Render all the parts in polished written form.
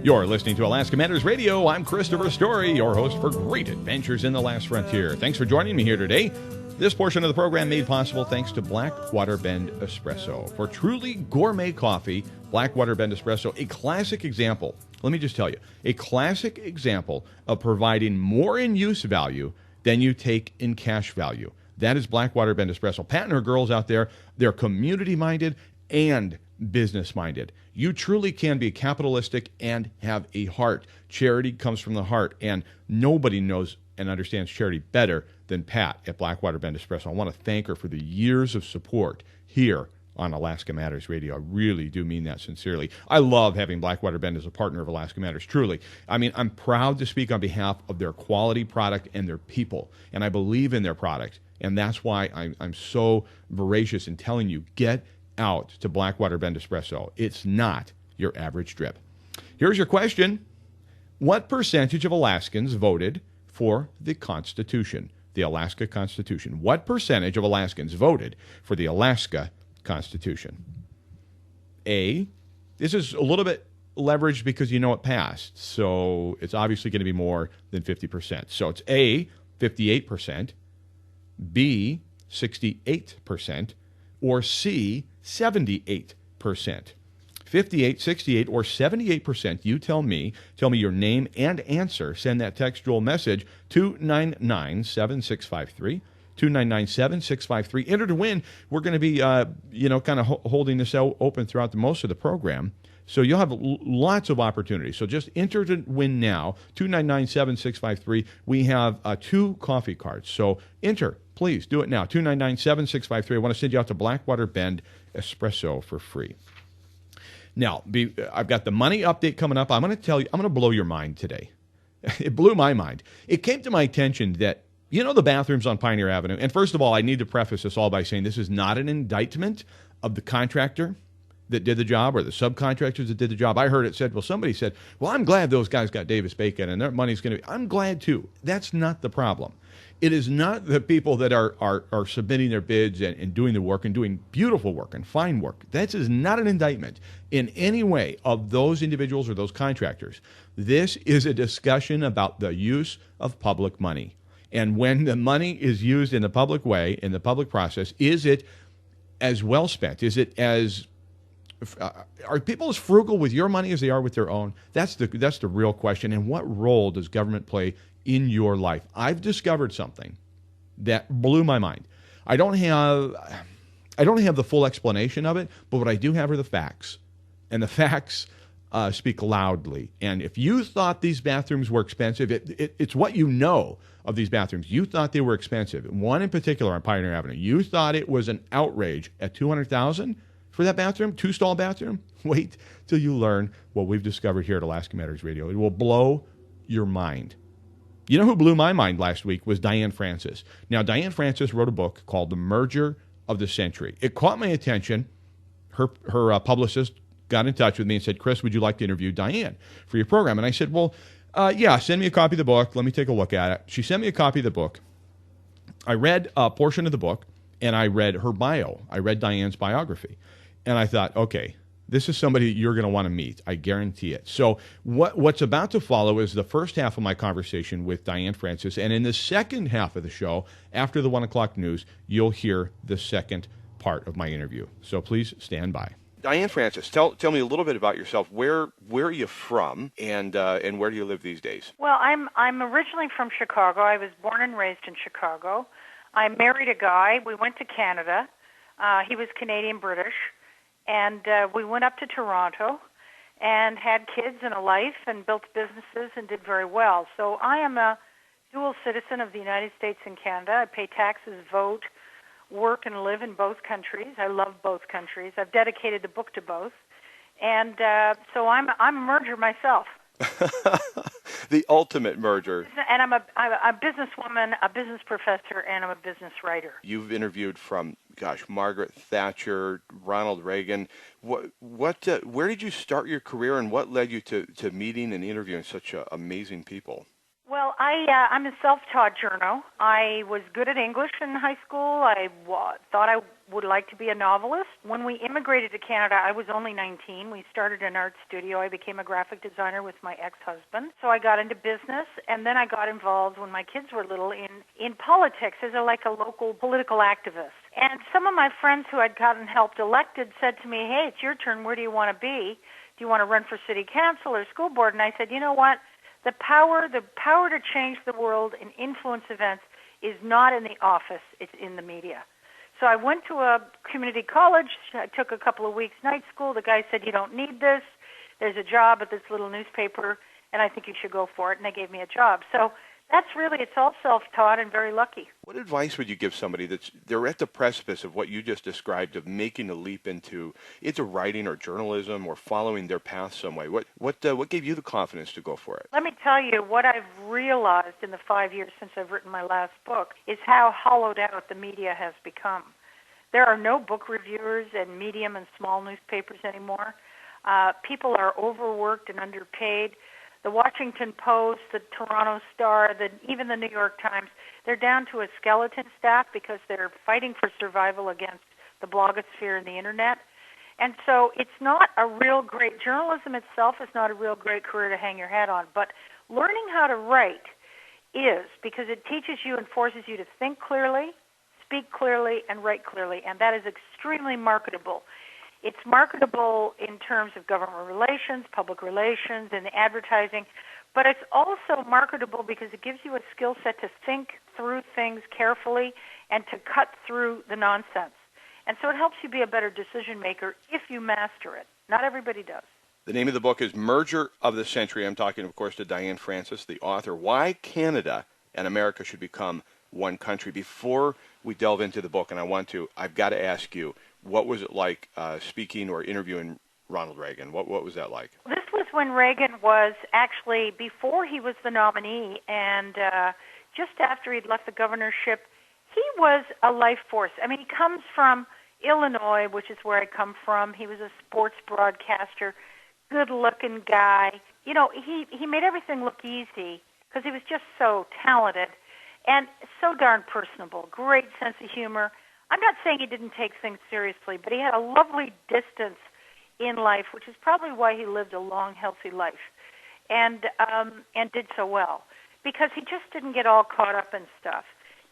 You're listening to Alaska Matters Radio. I'm Christopher Story, your host for Great Adventures in the Last Frontier. Thanks for joining me here today. This portion of the program made possible thanks to Blackwater Bend Espresso. For truly gourmet coffee, Blackwater Bend Espresso, a classic example, let me just tell you, a classic example of providing more in use value than you take in cash value. That is Blackwater Bend Espresso. Pat and her girls out there, they're community-minded and business-minded. You truly can be capitalistic and have a heart. Charity comes from the heart, and nobody knows and understands charity better than Pat at Blackwater Bend Espresso. I want to thank her for the years of support here on Alaska Matters Radio. I really do mean that sincerely. I love having Blackwater Bend as a partner of Alaska Matters, truly. I mean, I'm proud to speak on behalf of their quality product and their people, and I believe in their product, and that's why I'm so voracious in telling you, get out to Blackwater Bend Espresso. It's not your average drip. Here's your question. What percentage of Alaskans voted for the Constitution, the Alaska Constitution? What percentage of Alaskans voted for the Alaska Constitution? A, this is a little bit leveraged because you know it passed, so it's obviously going to be more than 50%. So it's A, 58%, B, 68%, or C, 78%. 58, 68, or 78%. You tell me your name and answer. Send that textual message to 997-653. 299-7653. Enter to win. We're going to be, kind of holding this out open throughout the most of the program. So you'll have lots of opportunities. So just enter to win now. 299-7653. We have 2 coffee cards. So enter. Please do it now. 299-7653. I want to send you out to Blackwater Bend Espresso for free. Now, I've got the money update coming up. I'm going to tell you, I'm going to blow your mind today. It blew my mind. It came to my attention that, the bathrooms on Pioneer Avenue, and first of all, I need to preface this all by saying this is not an indictment of the contractor that did the job or the subcontractors that did the job. I heard it said, somebody said, I'm glad those guys got Davis-Bacon and their money's going to be, I'm glad too. That's not the problem. It is not the people that are submitting their bids and doing the work and doing beautiful work and fine work. That is not an indictment in any way of those individuals or those contractors. This is a discussion about the use of public money. And when the money is used in the public way, in the public process, is it as well spent? Is it as are people as frugal with your money as they are with their own? That's the real question. And what role does government play in your life? I've discovered something that blew my mind. I don't have the full explanation of it, but what I do have are the facts. And the facts speak loudly. And if you thought these bathrooms were expensive, it's what you know of these bathrooms. You thought they were expensive. One in particular on Pioneer Avenue. You thought it was an outrage at $200,000 for that bathroom, 2-stall bathroom. Wait till you learn what we've discovered here at Alaska Matters Radio. It will blow your mind. You know who blew my mind last week was Diane Francis. Now, Diane Francis wrote a book called The Merger of the Century. It caught my attention. Her publicist got in touch with me and said, Chris, would you like to interview Diane for your program? And I said, yeah, send me a copy of the book. Let me take a look at it. She sent me a copy of the book. I read a portion of the book, and I read her bio. I read Diane's biography. And I thought, okay, this is somebody you're going to want to meet. I guarantee it. So what's about to follow is the first half of my conversation with Diane Francis. And in the second half of the show, after the 1 o'clock news, you'll hear the second part of my interview. So please stand by. Diane Francis, tell me a little bit about yourself. Where are you from, and where do you live these days? Well, I'm originally from Chicago. I was born and raised in Chicago. I married a guy. We went to Canada. He was Canadian-British. And we went up to Toronto and had kids and a life and built businesses and did very well. So I am a dual citizen of the United States and Canada. I pay taxes, vote, work, and live in both countries. I love both countries. I've dedicated the book to both. And so I'm a merger myself. The ultimate merger. And I'm a businesswoman, a business professor, and I'm a business writer. You've interviewed from, Margaret Thatcher, Ronald Reagan. Where did you start your career, and what led you to meeting and interviewing such amazing people? Well, I'm a self-taught journo. I was good at English in high school. I thought I would like to be a novelist. When we immigrated to Canada, I was only 19. We started an art studio. I became a graphic designer with my ex-husband. So I got into business, and then I got involved when my kids were little in politics as a local political activist. And some of my friends who I'd gotten helped elected said to me, "Hey, it's your turn. Where do you want to be? Do you want to run for city council or school board?" And I said, "You know what? The power to change the world and influence events is not in the office, it's in the media." So I went to a community college. I took a couple of weeks night school. The guy said, "You don't need this. There's a job at this little newspaper, and I think you should go for it." And they gave me a job. So it's all self-taught and very lucky. What advice would you give somebody they're at the precipice of what you just described, of making a leap into writing or journalism or following their path some way? What gave you the confidence to go for it? Let me tell you what I've realized in the 5 years since I've written my last book is how hollowed out the media has become. There are no book reviewers in medium and small newspapers anymore. People are overworked and underpaid. The Washington Post, the Toronto Star, even the New York Times, they're down to a skeleton staff because they're fighting for survival against the blogosphere and the Internet. And so it's not a real great, journalism itself is not a real great career to hang your hat on, but learning how to write is, because it teaches you and forces you to think clearly, speak clearly, and write clearly, and that is extremely marketable. It's marketable in terms of government relations, public relations, and advertising, but it's also marketable because it gives you a skill set to think through things carefully and to cut through the nonsense. And so it helps you be a better decision maker if you master it. Not everybody does. The name of the book is Merger of the Century. I'm talking, of course, to Diane Francis, the author. Why Canada and America should become one country. Before we delve into the book, and I've got to ask you, what was it like speaking or interviewing Ronald Reagan? What was that like? This was when Reagan was actually, before he was the nominee, and just after he'd left the governorship, he was a life force. I mean, he comes from Illinois, which is where I come from. He was a sports broadcaster, good-looking guy. You know, he made everything look easy because he was just so talented and so darn personable, great sense of humor. I'm not saying he didn't take things seriously, but he had a lovely distance in life, which is probably why he lived a long, healthy life, and did so well, because he just didn't get all caught up in stuff.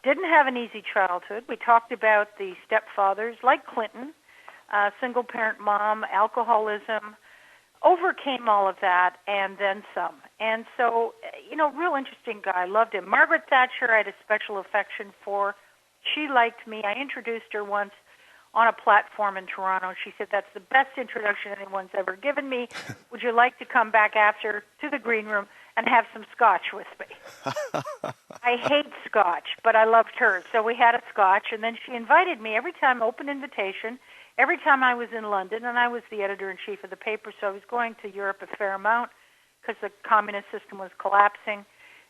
Didn't have an easy childhood. We talked about the stepfathers, like Clinton, single-parent mom, alcoholism, overcame all of that, and then some. And so, you know, real interesting guy. Loved him. Margaret Thatcher I had a special affection for. She liked me. I introduced her once on a platform in Toronto. She said, "That's the best introduction anyone's ever given me. Would you like to come back after to the green room and have some scotch with me?" I hate scotch, but I loved her. So we had a scotch, and then she invited me every time, open invitation, every time I was in London, and I was the editor-in-chief of the paper, so I was going to Europe a fair amount because the communist system was collapsing.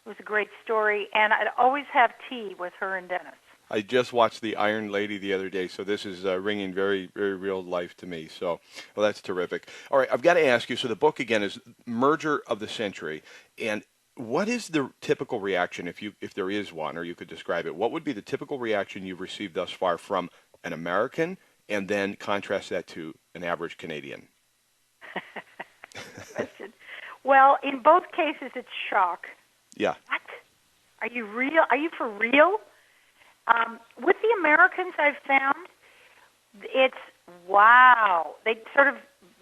It was a great story, and I'd always have tea with her and Dennis. I just watched The Iron Lady the other day, so this is ringing very, very real life to me. So, well, that's terrific. All right, I've got to ask you, so the book, again, is Merger of the Century, and what is the typical reaction, if there is one, or you could describe it, what would be the typical reaction you've received thus far from an American, and then contrast that to an average Canadian? Question. Well, in both cases, it's shock. Yeah. What? Are you real? Are you for real? With the Americans, I've found it's wow. They sort of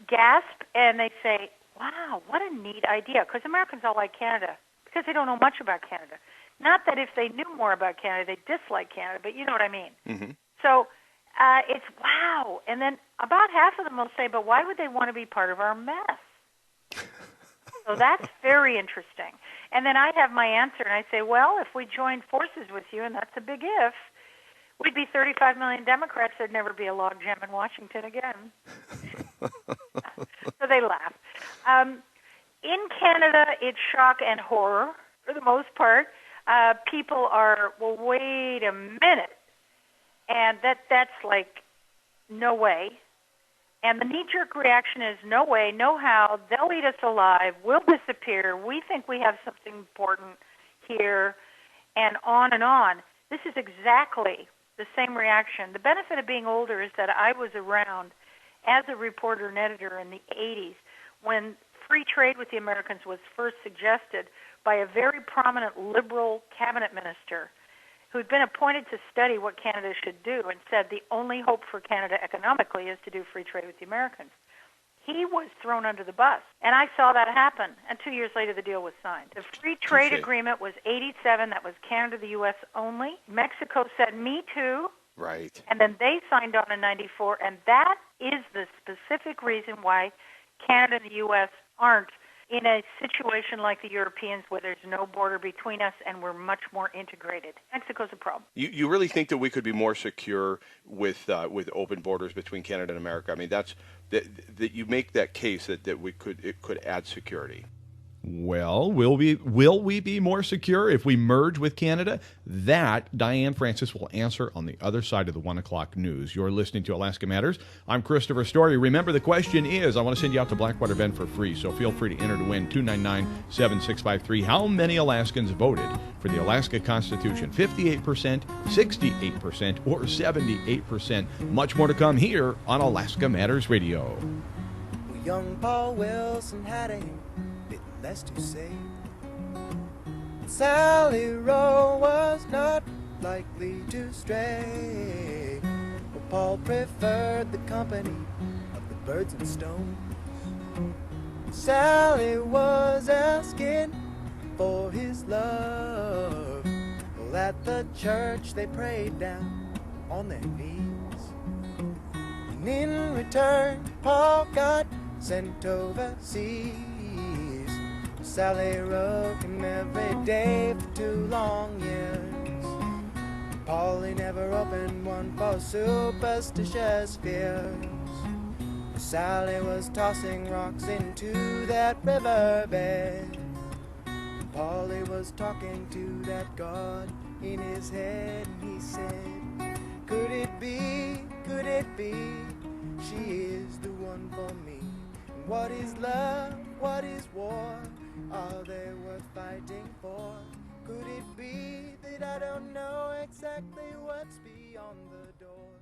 gasp and they say, "Wow, what a neat idea." Because Americans all like Canada because they don't know much about Canada. Not that if they knew more about Canada, they dislike Canada, but you know what I mean. Mm-hmm. So it's wow. And then about half of them will say, "But why would they want to be part of our mess?" So that's very interesting. And then I have my answer, and I say, well, if we joined forces with you, and that's a big if, we'd be 35 million Democrats. There'd never be a logjam in Washington again. So they laugh. In Canada, it's shock and horror for the most part. People are, well, wait a minute. And that's like, no way. And the knee-jerk reaction is, no way, no how, they'll eat us alive, we'll disappear, we think we have something important here, and on and on. This is exactly the same reaction. The benefit of being older is that I was around as a reporter and editor in the 80s when free trade with the Americans was first suggested by a very prominent liberal cabinet minister who'd been appointed to study what Canada should do and said the only hope for Canada economically is to do free trade with the Americans. He was thrown under the bus, and I saw that happen, and 2 years later the deal was signed. The free trade agreement was 87. That was Canada, the U.S. only. Mexico said, me too. Right. And then they signed on in 94, and that is the specific reason why Canada and the U.S. aren't in a situation like the Europeans where there's no border between us and we're much more integrated. Mexico's a problem. You really think that we could be more secure with open borders between Canada and America? I mean, that you make that case that it could add security. Well, will we be more secure if we merge with Canada? That Diane Francis will answer on the other side of the 1 o'clock news. You're listening to Alaska Matters. I'm Christopher Story. Remember, the question is, I want to send you out to Blackwater Bend for free, so feel free to enter to win 299-7653. How many Alaskans voted for the Alaska Constitution? 58%, 68%, or 78%? Much more to come here on Alaska Matters Radio. Well, young Paul Wilson had a less to say. Sally Rowe was not likely to stray. But Paul preferred the company of the birds and stones. Sally was asking for his love. Well, at the church they prayed down on their knees. And in return, Paul got sent overseas. Sally wrote him every day for 2 long years. Paul, he never opened one for superstitious fears. Sally was tossing rocks into that riverbed. Paul, he was talking to that God in his head. And he said, could it be, she is the one for me. And what is love, what is war? Are they worth fighting for? Could it be that I don't know exactly what's beyond the door?